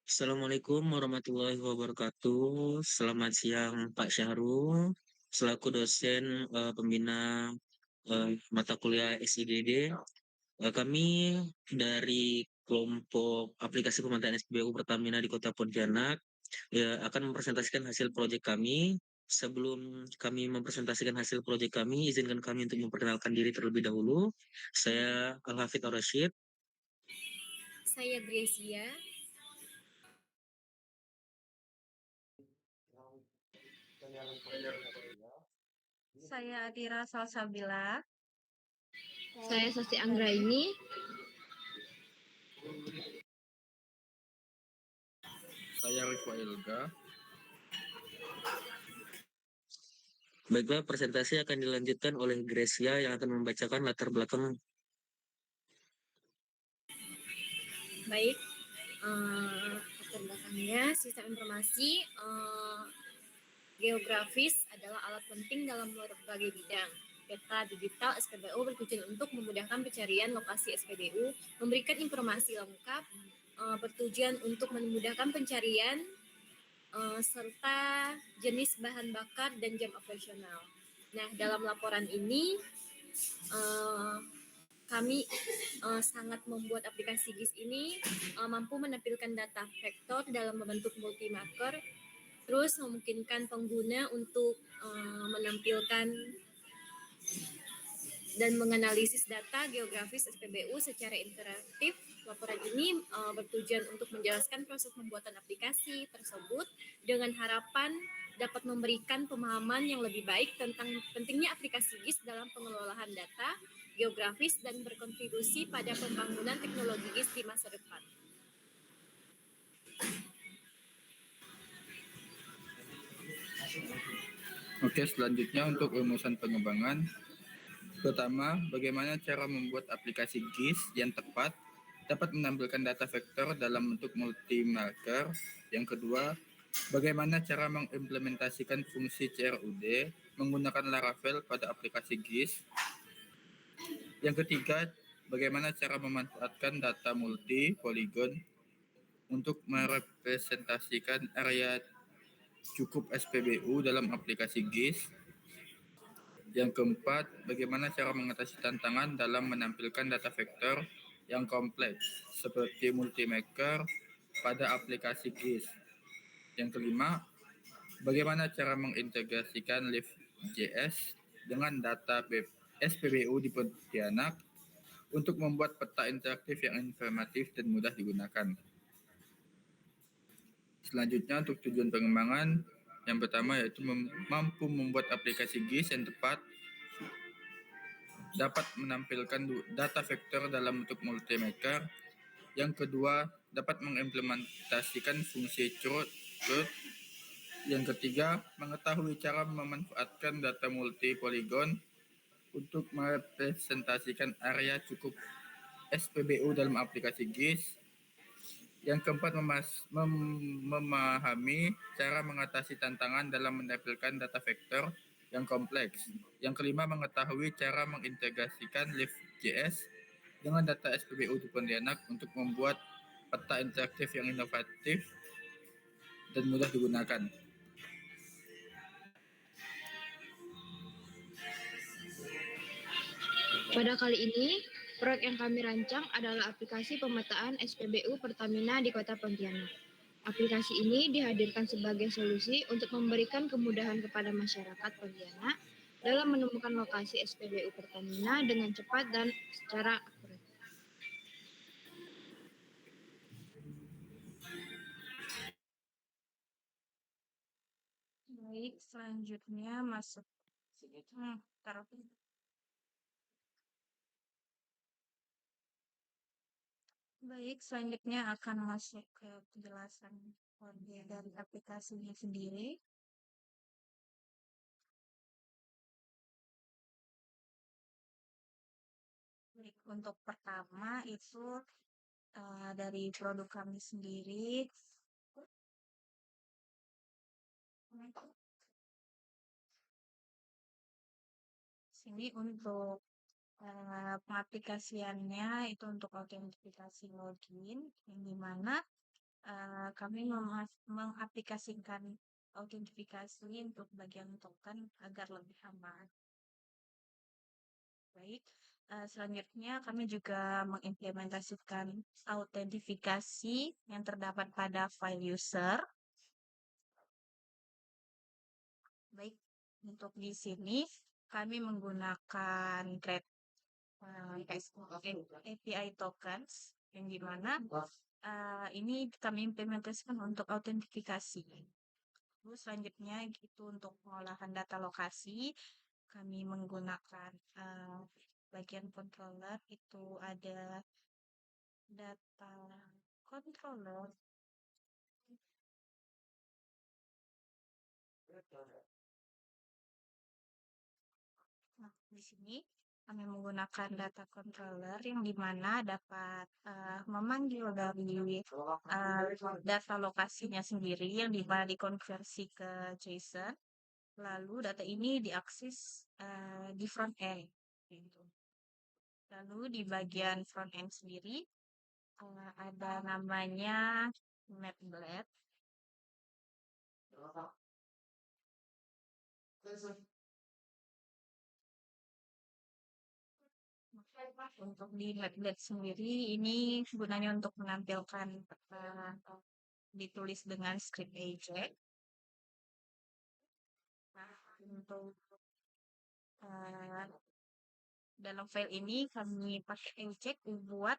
Assalamualaikum warahmatullahi wabarakatuh. Selamat siang Pak Syahrul, selaku dosen pembina mata kuliah SIDD. Kami dari kelompok aplikasi pemantauan SPBU Pertamina di Kota Pontianak akan mempresentasikan hasil proyek kami. Sebelum kami mempresentasikan hasil proyek kami, izinkan kami untuk memperkenalkan diri terlebih dahulu. Saya Al-Hafidh Ar-Rasyid. Saya Gracia. Saya Atira Salsabila. Saya Sasti Anggra ini. Saya Rifwa Ilga. Baiklah, presentasi akan dilanjutkan oleh Gracia yang akan membacakan latar belakang. Baik, latar belakangnya sistem informasi geografis adalah alat penting dalam berbagai bidang. Peta digital SPBU bertujuan untuk memudahkan pencarian lokasi SPBU, memberikan informasi lengkap, bertujuan untuk memudahkan pencarian serta jenis bahan bakar dan jam operasional. Nah, dalam laporan ini kami sangat membuat aplikasi GIS ini mampu menampilkan data vektor dalam bentuk multi-marker, terus memungkinkan pengguna untuk menampilkan dan menganalisis data geografis SPBU secara interaktif. Laporan ini bertujuan untuk menjelaskan proses pembuatan aplikasi tersebut dengan harapan dapat memberikan pemahaman yang lebih baik tentang pentingnya aplikasi GIS dalam pengelolaan data geografis dan berkontribusi pada pembangunan teknologi GIS di masa depan. Oke, selanjutnya untuk rumusan pengembangan. Pertama, bagaimana cara membuat aplikasi GIS yang tepat dapat menampilkan data vektor dalam bentuk multi-marker. Yang kedua, bagaimana cara mengimplementasikan fungsi CRUD menggunakan Laravel pada aplikasi GIS. Yang ketiga, bagaimana cara memanfaatkan data multi-poligon untuk merepresentasikan area cukup SPBU dalam aplikasi GIS. Yang keempat, bagaimana cara mengatasi tantangan dalam menampilkan data vektor yang kompleks seperti multi-marker pada aplikasi GIS. Yang kelima, bagaimana cara mengintegrasikan Live.js dengan data SPBU di Pontianak untuk membuat peta interaktif yang informatif dan mudah digunakan. Selanjutnya untuk tujuan pengembangan, yang pertama yaitu mampu membuat aplikasi GIS yang tepat dapat menampilkan data vektor dalam bentuk multi-marker. Yang kedua, dapat mengimplementasikan fungsi CRUD. Yang ketiga, mengetahui cara memanfaatkan data multi-poligon untuk merepresentasikan area cukup SPBU dalam aplikasi GIS. Yang keempat, memahami cara mengatasi tantangan dalam menampilkan data vektor yang kompleks. Yang kelima, mengetahui cara mengintegrasikan Live.js dengan data SPBU di Pontianak untuk membuat peta interaktif yang inovatif dan mudah digunakan. Pada kali ini, proyek yang kami rancang adalah aplikasi pemetaan SPBU Pertamina di Kota Pontianak. Aplikasi ini dihadirkan sebagai solusi untuk memberikan kemudahan kepada masyarakat Pontianak dalam menemukan lokasi SPBU Pertamina dengan cepat dan secara akurat. Baik, selanjutnya masuk. Baik, selanjutnya akan masuk ke penjelasan dari aplikasinya sendiri. Baik, untuk pertama itu dari produk kami sendiri. Sini untuk pengaplikasiannya itu untuk autentifikasi login, yang dimana kami mengaplikasikan autentifikasi untuk bagian token agar lebih aman. Baik, selanjutnya kami juga mengimplementasikan autentifikasi yang terdapat pada file user. Baik, untuk di sini kami menggunakan Grade API tokens yang dimana ini kami implementasikan untuk autentifikasi. Lalu selanjutnya itu untuk pengolahan data lokasi kami menggunakan bagian controller itu ada data controller. Nah, di sini kami menggunakan data controller yang dimana dapat memanggil dari data lokasinya sendiri yang dimana dikonversi ke JSON. Lalu data ini diakses di front end. Gitu. Lalu di bagian front end sendiri ada namanya Mapblade. Untuk di Mapblade sendiri ini gunanya untuk menampilkan ditulis dengan script Ajax. Nah, untuk dalam file ini kami pakai Ajax buat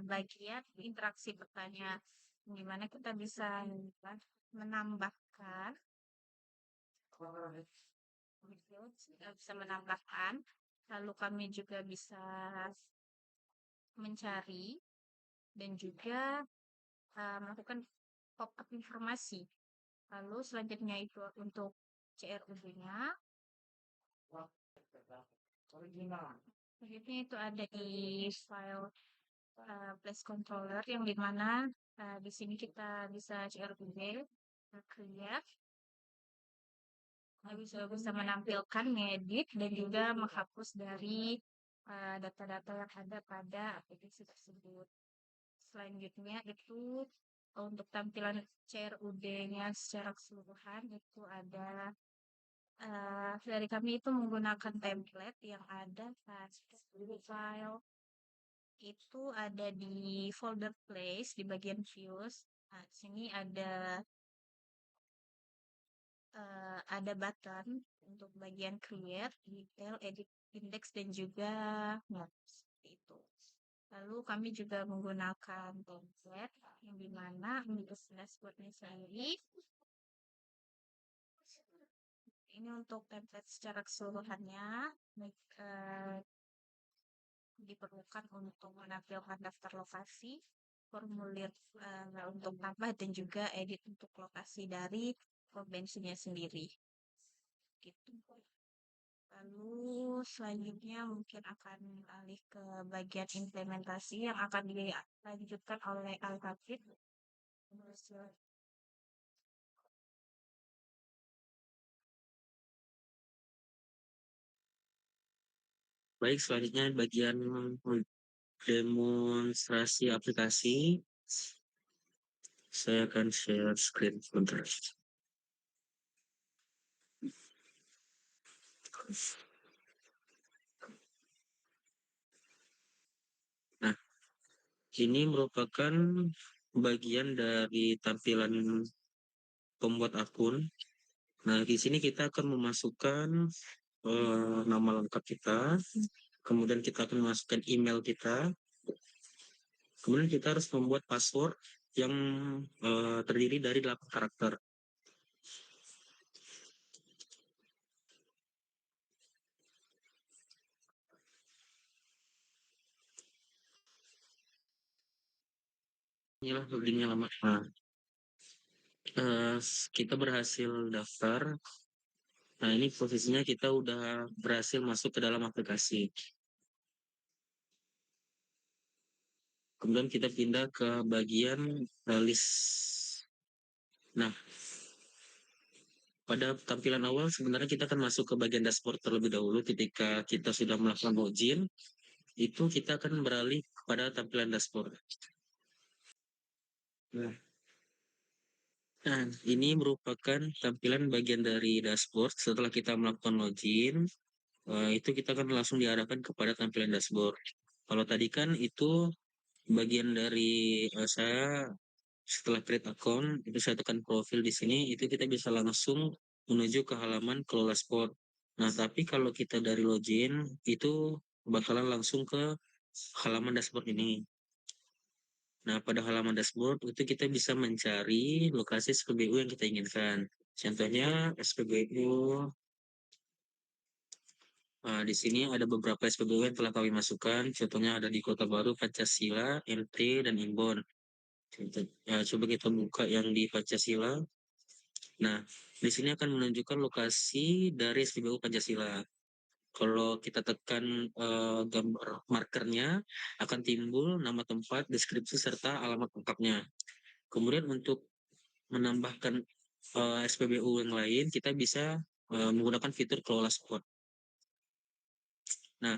bagian interaksi pertanyaan, di mana kita bisa menambahkan lalu kami juga bisa mencari dan juga melakukan pop-up informasi. Lalu selanjutnya itu untuk CRUB-nya. Selanjutnya itu ada di file place controller yang dimana di sini kita bisa CRUB, create, bisa menampilkan, ngedit, dan juga menghapus dari data-data yang ada pada aplikasi tersebut. Selanjutnya itu untuk tampilan CRUD-nya secara keseluruhan itu ada dari kami itu menggunakan template yang ada di file itu ada di folder place di bagian views. Nah, di sini ada button untuk bagian create, detail, edit, index, dan juga notes. Itu. Lalu kami juga menggunakan template yang dimana untuk dashboardnya sendiri. Ini untuk template secara keseluruhannya diperlukan untuk menampilkan daftar lokasi, formulir untuk tambah, dan juga edit untuk lokasi dari konvensinya sendiri. Gitu. Lalu selanjutnya mungkin akan alih ke bagian implementasi yang akan dilanjutkan oleh Al-Hafid. Baik, selanjutnya bagian demonstrasi aplikasi. Saya akan share screen sebentar. Nah, ini merupakan bagian dari tampilan pembuat akun. Nah, di sini kita akan memasukkan nama lengkap kita, kemudian kita akan memasukkan email kita, kemudian kita harus membuat password yang terdiri dari 8 karakter. Inilah loginnya lama. Nah, kita berhasil daftar. Nah, ini posisinya kita udah berhasil masuk ke dalam aplikasi. Kemudian kita pindah ke bagian list. Nah, pada tampilan awal sebenarnya kita akan masuk ke bagian dashboard terlebih dahulu. Ketika kita sudah melakukan login, itu kita akan beralih kepada tampilan dashboard. Nah, Nah, ini merupakan tampilan bagian dari dashboard. Setelah kita melakukan login, itu kita akan langsung diarahkan kepada tampilan dashboard. Kalau tadi kan itu bagian dari saya setelah create account, itu saya tekan profil di sini, itu kita bisa langsung menuju ke halaman kelola sport. Nah, tapi kalau kita dari login, itu bakalan langsung ke halaman dashboard ini. Nah, pada halaman dashboard itu kita bisa mencari lokasi SPBU yang kita inginkan. Contohnya SPBU, di sini ada beberapa SPBU yang telah kami masukkan. Contohnya ada di Kota Baru, Pancasila, MT, dan Imbon. Coba kita buka yang di Pancasila. Nah, di sini akan menunjukkan lokasi dari SPBU Pancasila. Kalau kita tekan gambar markernya, akan timbul nama tempat, deskripsi, serta alamat lengkapnya. Kemudian untuk menambahkan SPBU yang lain, kita bisa menggunakan fitur kelola spot. Nah,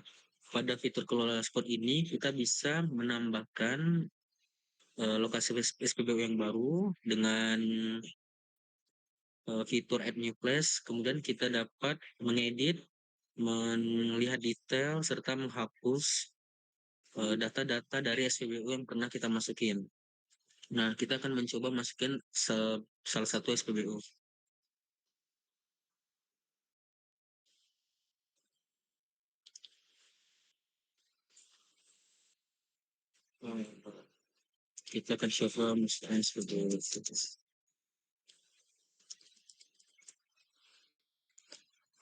pada fitur kelola spot ini kita bisa menambahkan lokasi SPBU yang baru dengan fitur add new place, kemudian kita dapat mengedit, melihat detail, serta menghapus data-data dari SPBU yang pernah kita masukin. Nah, kita akan mencoba masukin salah satu SPBU. Kita akan coba masukin SPBU.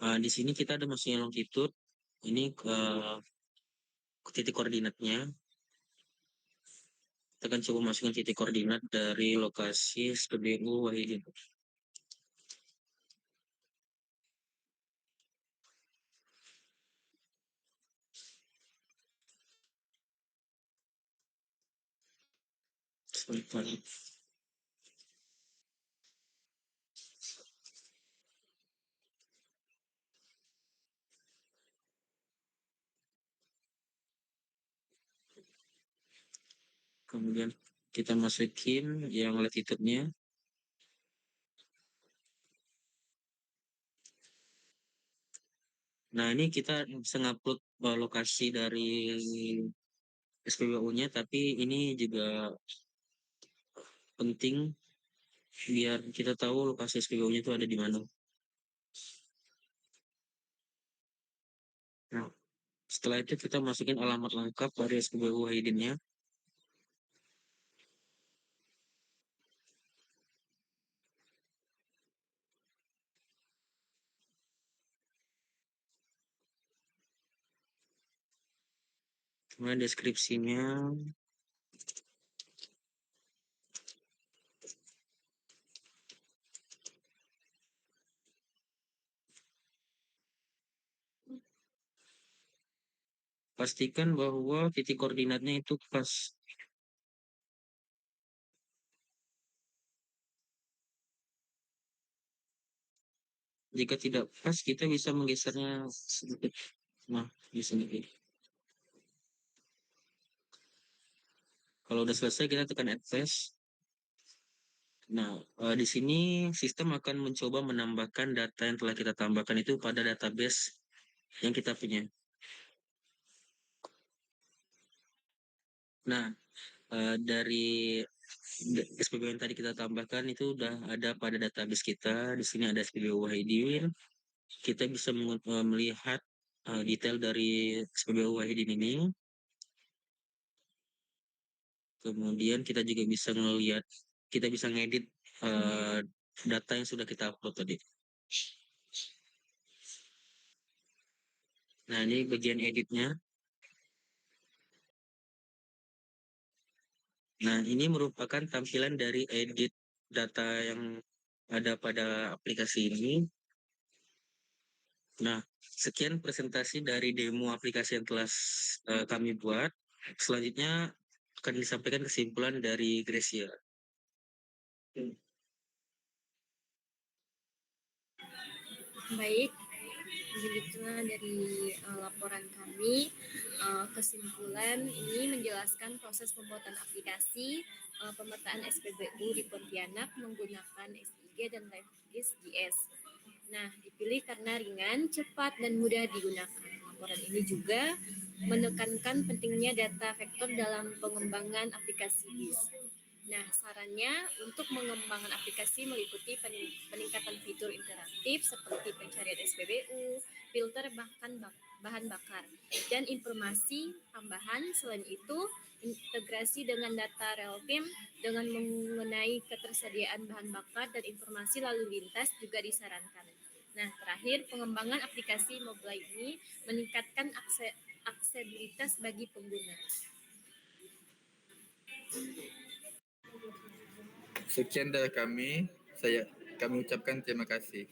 Di sini kita ada masukin longitude. Ini ke titik koordinatnya. Kita akan coba masukkan titik koordinat dari lokasi SPBU Wahidin. Sebentar. Kemudian kita masukin yang latitude-nya. Nah, ini kita bisa ngupload lokasi dari SPBU-nya, tapi ini juga penting biar kita tahu lokasi SPBU-nya itu ada di mana. Nah, setelah itu kita masukin alamat lengkap dari SPBU Wahidinnya. Kemudian deskripsinya. Pastikan bahwa titik koordinatnya itu pas. Jika tidak pas, kita bisa menggesernya sedikit. Nah, bisa sedikit. Kalau udah selesai, kita tekan add flash. Nah, di sini sistem akan mencoba menambahkan data yang telah kita tambahkan itu pada database yang kita punya. Nah, dari SPBU yang tadi kita tambahkan itu udah ada pada database kita. Di sini ada SPBU Wahidin. Kita bisa melihat detail dari SPBU Wahidin ini. Kemudian kita juga bisa ngelihat, kita bisa ngedit data yang sudah kita upload tadi. Nah, ini bagian editnya. Nah, ini merupakan tampilan dari edit data yang ada pada aplikasi ini. Nah, sekian presentasi dari demo aplikasi yang telah kami buat. Selanjutnya akan disampaikan kesimpulan dari Gracia. Baik, Begitulah dari laporan kami. Kesimpulan ini menjelaskan proses pembuatan aplikasi pemetaan SPBU di Pontianak menggunakan SIG dan LiveGIS GS. Nah, dipilih karena ringan, cepat, dan mudah digunakan. Laporan ini juga menekankan pentingnya data vektor dalam pengembangan aplikasi GIS. Nah, sarannya untuk mengembangkan aplikasi meliputi peningkatan fitur interaktif seperti pencarian SPBU, filter bahan bakar, dan informasi tambahan. Selain itu, integrasi dengan data real time dengan mengenai ketersediaan bahan bakar dan informasi lalu lintas juga disarankan. Nah, terakhir, pengembangan aplikasi mobile ini meningkatkan aksesibilitas bagi pengguna. Sekian dari kami. Kami ucapkan terima kasih.